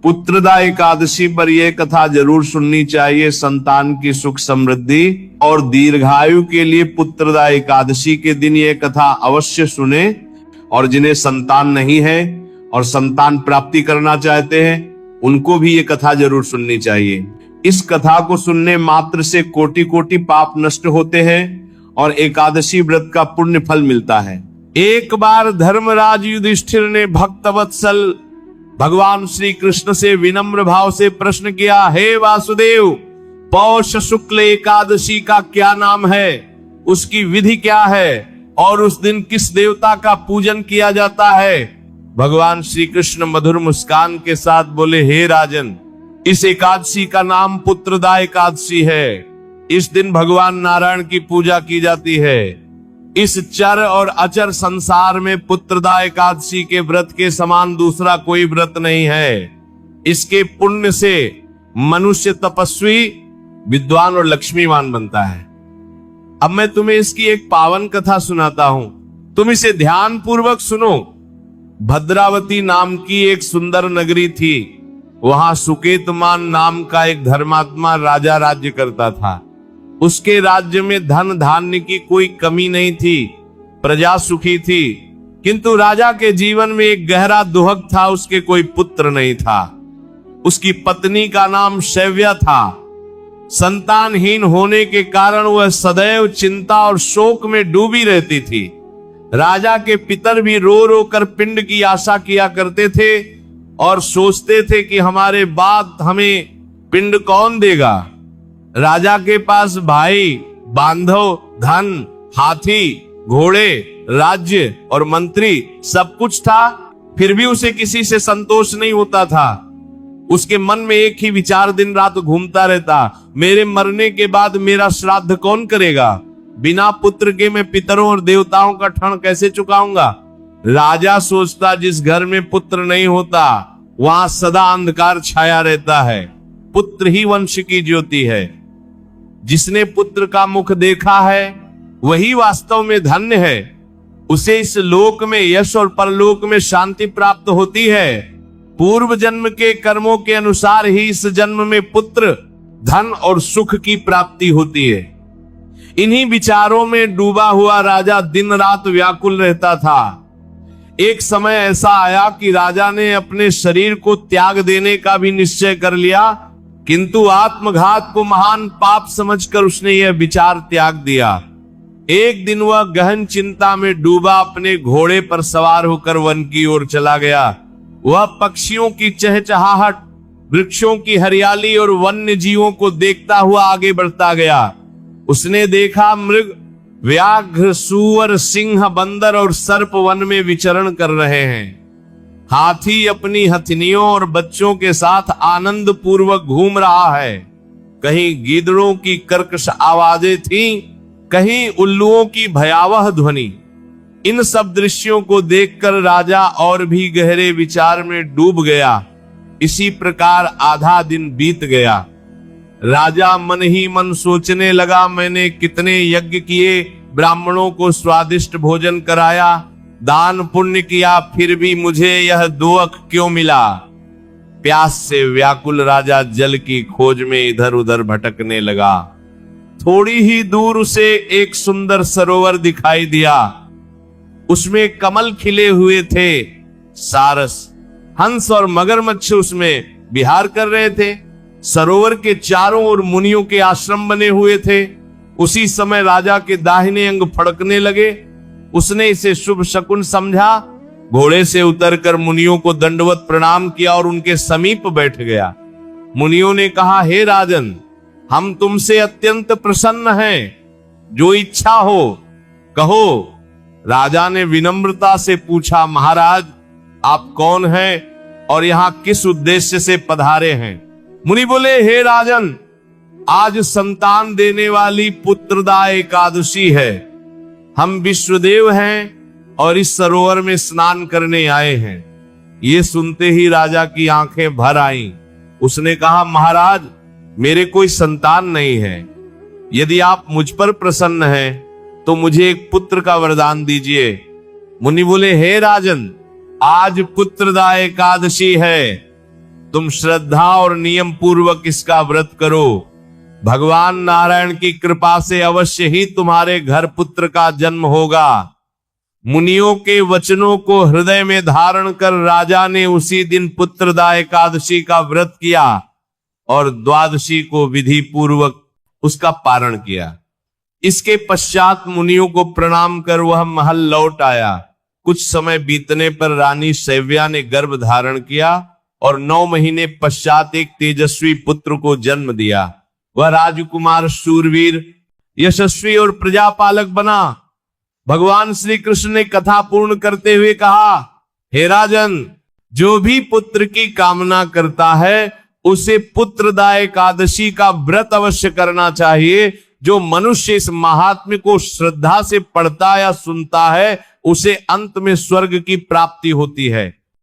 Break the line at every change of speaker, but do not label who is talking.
पुत्रदा एकादशी पर यह कथा जरूर सुननी चाहिए। संतान की सुख समृद्धि और दीर्घायु के लिए पुत्रदा एकादशी के दिन यह कथा अवश्य सुने। और जिन्हें संतान नहीं है और संतान प्राप्ति करना चाहते हैं उनको भी ये कथा जरूर सुननी चाहिए। इस कथा को सुनने मात्र से कोटि कोटि पाप नष्ट होते हैं और एकादशी व्रत का पुण्य फल मिलता है। एक बार धर्मराज युधिष्ठिर ने भक्तवत्सल भगवान श्री कृष्ण से विनम्र भाव से प्रश्न किया, हे वासुदेव, पौष शुक्ल एकादशी का क्या नाम है, उसकी विधि क्या है और उस दिन किस देवता का पूजन किया जाता है। भगवान श्री कृष्ण मधुर मुस्कान के साथ बोले, हे राजन, इस एकादशी का नाम पुत्रदा एकादशी है। इस दिन भगवान नारायण की पूजा की जाती है। इस चर और अचर संसार में पुत्रदा एकादशी के व्रत के समान दूसरा कोई व्रत नहीं है। इसके पुण्य से मनुष्य तपस्वी, विद्वान और लक्ष्मीवान बनता है। अब मैं तुम्हें इसकी एक पावन कथा सुनाता हूं, तुम इसे ध्यान पूर्वक सुनो। भद्रावती नाम की एक सुंदर नगरी थी। वहां सुकेतमान नाम का एक धर्मात्मा राजा राज्य करता था। उसके राज्य में धन धान्य की कोई कमी नहीं थी, प्रजा सुखी थी। किंतु राजा के जीवन में एक गहरा दुहक था, उसके कोई पुत्र नहीं था। उसकी पत्नी का नाम शैव्या था। संतानहीन होने के कारण वह सदैव चिंता और शोक में डूबी रहती थी। राजा के पितर भी रो रो कर पिंड की आशा किया करते थे और सोचते थे कि हमारे बाद हमें पिंड कौन देगा। राजा के पास भाई, बांधव, धन, हाथी, घोड़े, राज्य और मंत्री सब कुछ था, फिर भी उसे किसी से संतोष नहीं होता था। उसके मन में एक ही विचार दिन रात घूमता रहता, मेरे मरने के बाद मेरा श्राद्ध कौन करेगा, बिना पुत्र के मैं पितरों और देवताओं का ठण कैसे चुकाऊंगा। राजा सोचता, जिस घर में पुत्र नहीं होता वहां सदा अंधकार छाया रहता है। पुत्र ही वंश की ज्योति है। जिसने पुत्र का मुख देखा है वही वास्तव में धन्य है। उसे इस लोक में यश और परलोक में शांति प्राप्त होती है। पूर्व जन्म के कर्मों के अनुसार ही इस जन्म में पुत्र, धन और सुख की प्राप्ति होती है। इन्हीं विचारों में डूबा हुआ राजा दिन रात व्याकुल रहता था। एक समय ऐसा आया कि राजा ने अपने शरीर को त्याग देने का भी निश्चय कर लिया, किंतु आत्मघात को महान पाप समझकर उसने यह विचार त्याग दिया। एक दिन वह गहन चिंता में डूबा अपने घोड़े पर सवार होकर वन की ओर चला गया। वह पक्षियों की चहचहाहट, वृक्षों की हरियाली और वन्य जीवों को देखता हुआ आगे बढ़ता गया। उसने देखा मृग, व्याघ्र, सूअर, सिंह, बंदर और सर्प वन में विचरण कर रहे हैं। हाथी अपनी हथिनियों और बच्चों के साथ आनंद पूर्वक घूम रहा है। कहीं गीदड़ों की कर्कश आवाजें थीं, कहीं उल्लुओं की भयावह ध्वनि। इन सब दृश्यों को देखकर राजा और भी गहरे विचार में डूब गया। इसी प्रकार आधा दिन बीत गया। राजा मन ही मन सोचने लगा, मैंने कितने यज्ञ किए, ब्राह्मणों को स्वादिष्ट भोजन कराया, दान पुण्य किया, फिर भी मुझे यह दुख क्यों मिला। प्यास से व्याकुल राजा जल की खोज में इधर उधर भटकने लगा। थोड़ी ही दूर उसे एक सुंदर सरोवर दिखाई दिया। उसमें कमल खिले हुए थे। सारस, हंस और मगरमच्छ उसमें विहार कर रहे थे। सरोवर के चारों ओर मुनियों के आश्रम बने हुए थे। उसी समय राजा के दाहिने अंग फड़कने लगे। उसने इसे शुभ शकुन समझा। घोड़े से उतरकर मुनियों को दंडवत प्रणाम किया और उनके समीप बैठ गया। मुनियों ने कहा, हे राजन, हम तुमसे अत्यंत प्रसन्न हैं, जो इच्छा हो कहो। राजा ने विनम्रता से पूछा, महाराज आप कौन हैं और यहां किस उद्देश्य से पधारे हैं। मुनि बोले, हे राजन, आज संतान देने वाली पुत्रदा एकादशी है। हम विश्वदेव हैं और इस सरोवर में स्नान करने आए हैं। ये सुनते ही राजा की आंखें भर आईं। उसने कहा, महाराज मेरे कोई संतान नहीं है। यदि आप मुझ पर प्रसन्न हैं तो मुझे एक पुत्र का वरदान दीजिए। मुनि बोले, हे राजन, आज पुत्रदा एकादशी है, तुम श्रद्धा और नियम पूर्वक इसका व्रत करो। भगवान नारायण की कृपा से अवश्य ही तुम्हारे घर पुत्र का जन्म होगा। मुनियों के वचनों को हृदय में धारण कर राजा ने उसी दिन पुत्रदा एकादशी का व्रत किया और द्वादशी को विधि पूर्वक उसका पारण किया। इसके पश्चात मुनियों को प्रणाम कर वह महल लौट आया। कुछ समय बीतने पर रानी शैव्या ने गर्भ धारण किया और 9 महीने पश्चात एक तेजस्वी पुत्र को जन्म दिया। वह राजकुमार शूरवीर, यशस्वी और प्रजापालक बना। भगवान श्री कृष्ण ने कथा पूर्ण करते हुए कहा, हे राजन, जो भी पुत्र की कामना करता है उसे पुत्रदा एकादशी का व्रत अवश्य करना चाहिए। जो मनुष्य इस महात्म्य को श्रद्धा से पढ़ता या सुनता है उसे अंत में स्वर्ग की प्राप्ति होती है।